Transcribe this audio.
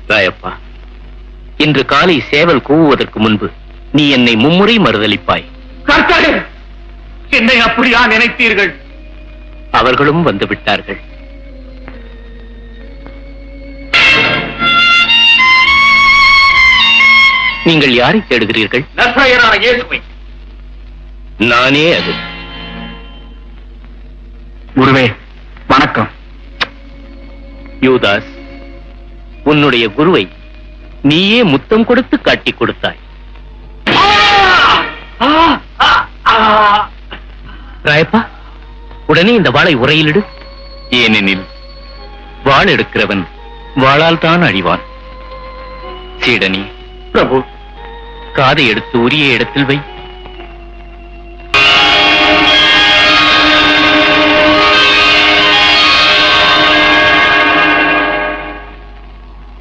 ராயப்பா, இன்று காலை சேவல் கூவுவதற்கு முன்பு நீ என்னை மும்முறை மறுதலிப்பாய். கர்த்தாவே, என்னை அப்படியா நினைத்தீர்கள்? அவர்களும் வந்து விட்டார்கள். நீங்கள் யாரை தேடுகிறீர்கள்? நசரேயனான இயேசுவை. நானே அது. குருவே, வணக்கம். யூதாஸ், உன்னுடைய குருவை நீயே முத்தம் கொடுத்து காட்டிக் கொடுத்தாய். ராயப்பா, உடனே இந்த வாளை உரையிலிடு. ஏனெனில் வாள் எடுக்கிறவன் வாளால் தான் அழிவான். சீடனி, பிரபு, காதை எடுத்து உரிய இடத்தில் வை.